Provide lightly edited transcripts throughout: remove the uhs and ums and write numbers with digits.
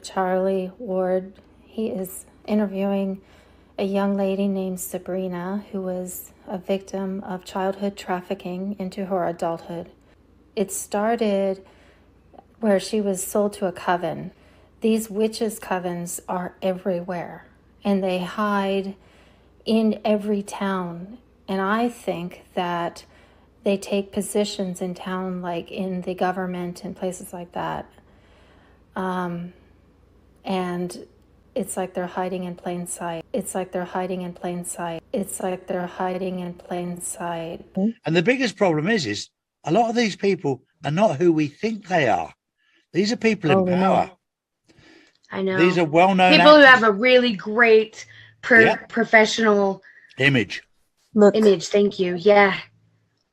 of Charlie Ward. He is interviewing a young lady named Sabrina who was a victim of childhood trafficking into her adulthood. It started where she was sold to a coven. These witches' covens are everywhere, and they hide in every town. And I think that they take positions in town, like in the government and places like that. And it's like they're hiding in plain sight. It's like they're hiding in plain sight. It's like they're hiding in plain sight. And the biggest problem is a lot of these people are not who we think they are. These are people in power. I know. These are well-known people who have a really great professional image. Image, thank you. Yeah.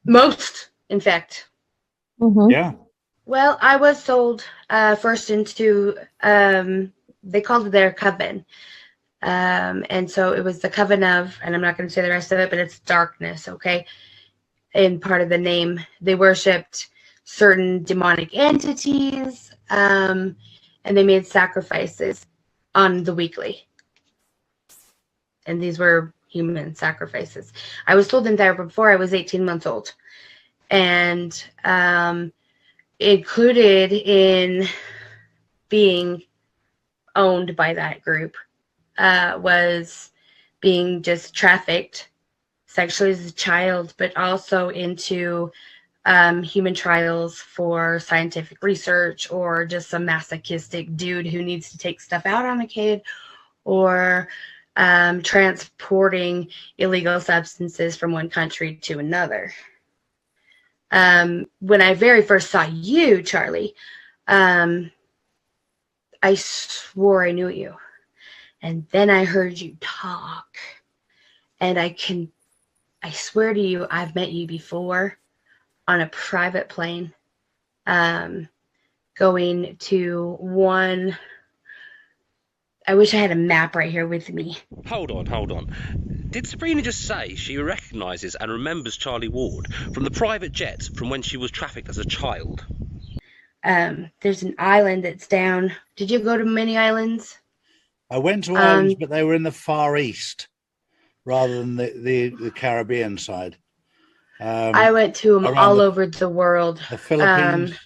Most, in fact. Mm-hmm. Yeah. Well, I was sold first into, they called it their coven. And so it was the coven of, and I'm not going to say the rest of it, but it's darkness, okay? In part of the name, they worshipped certain demonic entities, and they made sacrifices on the weekly. And these were human sacrifices. I was told in there before I was 18 months old. And included in being owned by that group was being just trafficked sexually as a child, but also into human trials for scientific research, or just some masochistic dude who needs to take stuff out on a kid, or transporting illegal substances from one country to another. When I very first saw you, Charlie, I swore I knew you. And then I heard you talk. And I swear to you, I've met you before on a private plane, going to one. I wish I had a map right here with me. Hold on. Did Sabrina just say she recognises and remembers Charlie Ward from the private jet from when she was trafficked as a child? There's an island that's down. Did you go to many islands? I went to islands, but they were in the Far East rather than the Caribbean side. I went to them all over the world. The Philippines,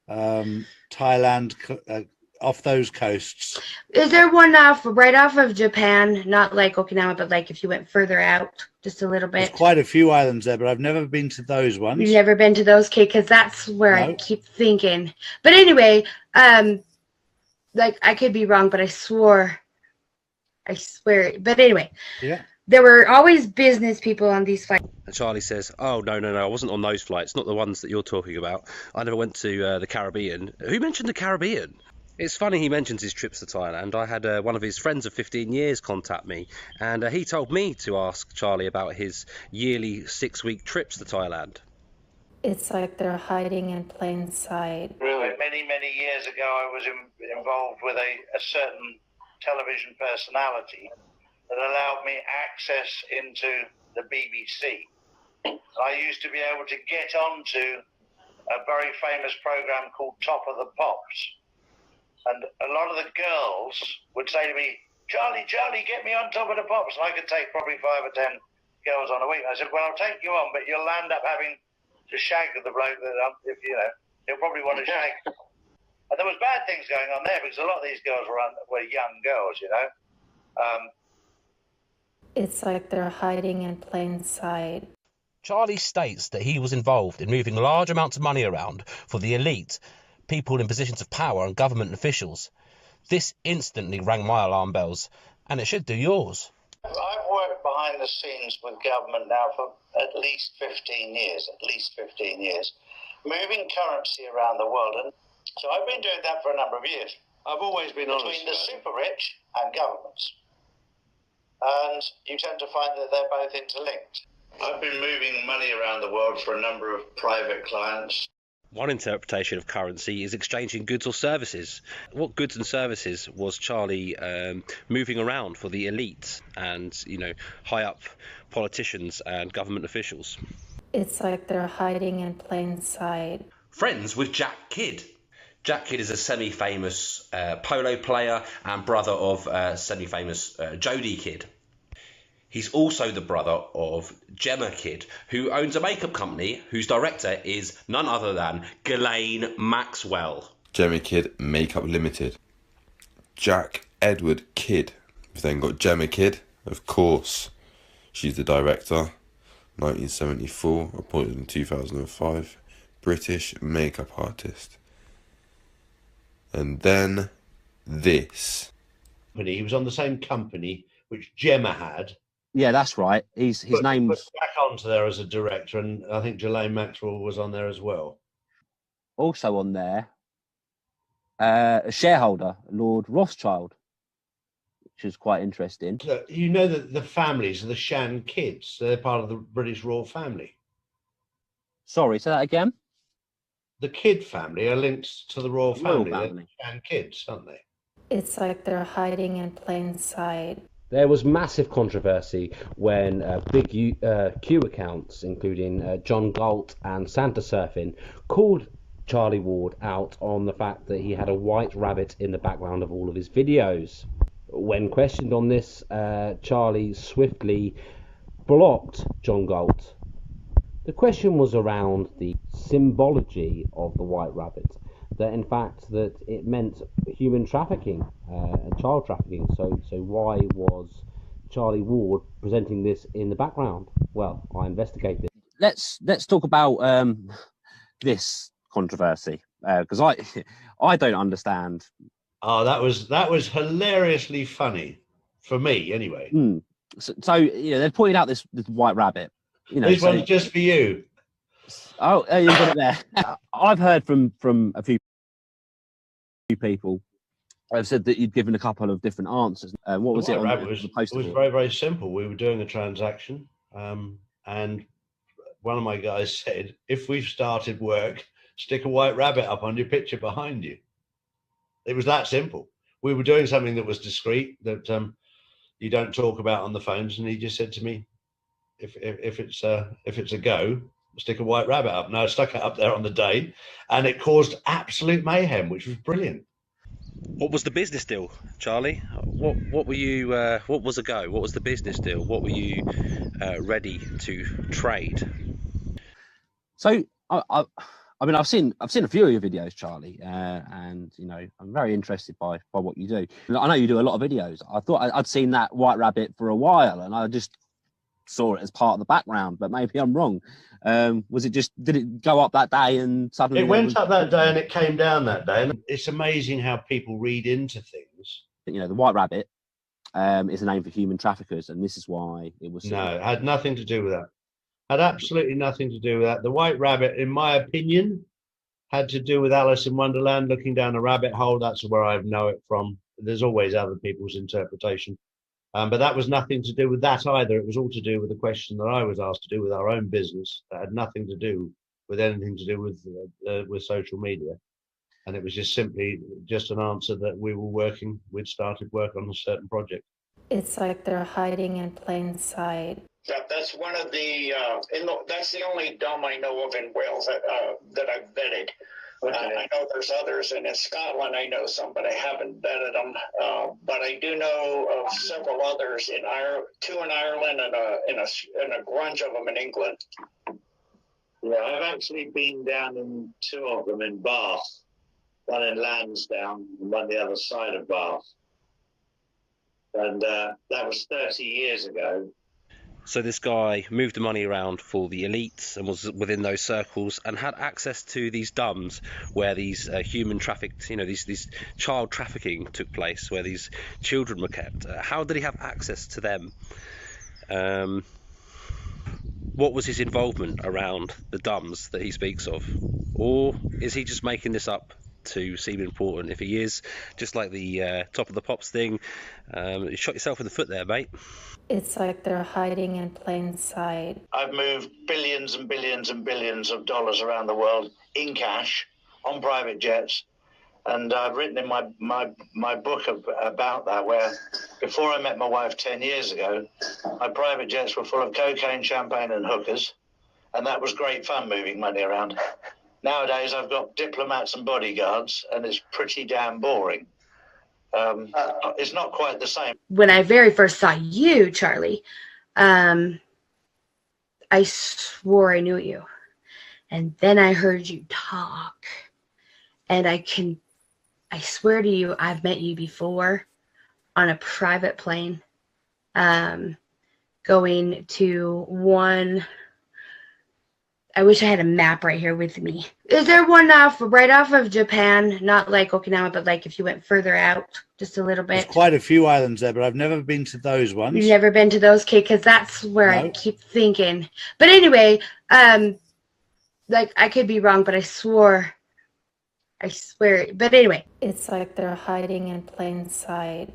Thailand, off those coasts. Is there one right off of Japan? Not like Okinawa, but like if you went further out just a little bit. There's quite a few islands there, but I've never been to those ones. You've never been to those, Kate? Because that's where I keep thinking. But anyway, like I could be wrong, but I swear. But anyway, yeah. There were always business people on these flights. And Charlie says, oh, no, I wasn't on those flights, not the ones that you're talking about. I never went to the Caribbean. Who mentioned the Caribbean? It's funny he mentions his trips to Thailand. I had one of his friends of 15 years contact me, and he told me to ask Charlie about his yearly 6-week trips to Thailand. It's like they're hiding in plain sight. Really, many years ago, I was involved with a certain television personality that allowed me access into the BBC. I used to be able to get onto a very famous program called Top of the Pops. And a lot of the girls would say to me, Charlie, get me on Top of the Pops. And I could take probably 5 or 10 girls on a week. And I said, well, I'll take you on, but you'll end up having to shag the bloke that, if you know, he'll probably want to shag. And there was bad things going on there because a lot of these girls were young girls, you know. It's like they're hiding in plain sight. Charlie states that he was involved in moving large amounts of money around for the elite, people in positions of power and government officials. This instantly rang my alarm bells, and it should do yours. I've worked behind the scenes with government now for at least 15 years, moving currency around the world. And so I've been doing that for a number of years. I've always been honest. Between the super rich and governments. And you tend to find that they're both interlinked. I've been moving money around the world for a number of private clients. One interpretation of currency is exchanging goods or services. What goods and services was Charlie moving around for the elite and, high up politicians and government officials? It's like they're hiding in plain sight. Friends with Jack Kidd. Jack Kidd is a semi-famous polo player and brother of semi-famous Jodie Kidd. He's also the brother of Gemma Kidd, who owns a makeup company whose director is none other than Ghislaine Maxwell. Gemma Kidd Makeup Limited. Jack Edward Kidd. We've then got Gemma Kidd, of course. She's the director. 1974, appointed in 2005. British makeup artist. And then this. He was on the same company which Gemma had. Yeah, that's right. His name's put back onto there as a director, and I think Ghislaine Maxwell was on there as well. also on there. A shareholder, Lord Rothschild, which is quite interesting. You know that the families are the Shan Kidds. They're part of the British royal family. Sorry, say that again. The Kidd family are linked to the royal family. Royal They're family. the Shan Kidds, aren't they? It's like they're hiding in plain sight. There was massive controversy when big Q accounts, including John Galt and Santa Surfing, called Charlie Ward out on the fact that he had a white rabbit in the background of all of his videos. When questioned on this, Charlie swiftly blocked John Galt. The question was around the symbology of the white rabbit, that in fact that it meant human trafficking and child trafficking. So why was Charlie Ward presenting this in the background? Well, I investigated. Let's talk about this controversy because I don't understand. Oh, that was hilariously funny for me, anyway. So you know, they pointed out this white rabbit. You know, This one's just for you. Oh, you got it there. I've heard from a few people have said that you'd given a couple of different answers. What was it? It was very, very simple. We were doing a transaction, and one of my guys said, if we've started work, stick a white rabbit up on your picture behind you. It was that simple. We were doing something that was discreet, that you don't talk about on the phones, and he just said to me, if it's a go, stick a white rabbit up. And I stuck it up there on the day, and it caused absolute mayhem, which was brilliant. What was the business deal, Charlie? What were you? What was a go? What was the business deal? What were you ready to trade? So I mean, I've seen a few of your videos, Charlie, and you know, I'm very interested by what you do. I know you do a lot of videos. I thought I'd seen that white rabbit for a while, and I just saw it as part of the background, but maybe I'm wrong. Was it just, did it go up that day and suddenly it went up that day and it came down that day? And it's amazing how people read into things. You know, the white rabbit is a name for human traffickers, and this is why it was. No, it had nothing to do with that. Had absolutely nothing to do with that. The white rabbit, in my opinion, had to do with Alice in Wonderland looking down a rabbit hole. That's where I know it from. There's always other people's interpretation. But that was nothing to do with that either. It was all to do with the question that I was asked to do with our own business. That had nothing to do with anything to do with social media. And it was just simply just an answer that we'd started work on a certain project. It's like they're hiding in plain sight. That's one of the, that's the only dome I know of in Wales that I've vetted. Okay. I know there's others, and in Scotland I know some, but I haven't vetted them. But I do know of several others in Ireland, 2 in Ireland, and a grunge of them in England. Yeah, I've actually been down in 2 of them in Bath, one in Lansdowne, and one the other side of Bath, and that was 30 years ago. So this guy moved the money around for the elites and was within those circles and had access to these dumbs where these human trafficked, you know, these child trafficking took place, where these children were kept. How did he have access to them? What was his involvement around the dumbs that he speaks of? Or is he just making this up to seem important? If he is, just like the Top of the Pops thing, you shot yourself in the foot there, mate. It's like they're hiding in plain sight. I've moved billions and billions and billions of dollars around the world in cash on private jets. And I've written in my book about that, where before I met my wife 10 years ago, my private jets were full of cocaine, champagne and hookers. And that was great fun, moving money around. Nowadays, I've got diplomats and bodyguards, and it's pretty damn boring. It's not quite the same. When I very first saw you, Charlie, I swore I knew you. And then I heard you talk. And I swear to you, I've met you before on a private plane, going to one. I wish I had a map right here with me. Is there one right off of Japan? Not like Okinawa, but like if you went further out just a little bit. There's quite a few islands there, but I've never been to those ones. You've never been to those, okay? Because that's where No. I keep thinking. But anyway, like I could be wrong, but I swear. But anyway. It's like they're hiding in plain sight.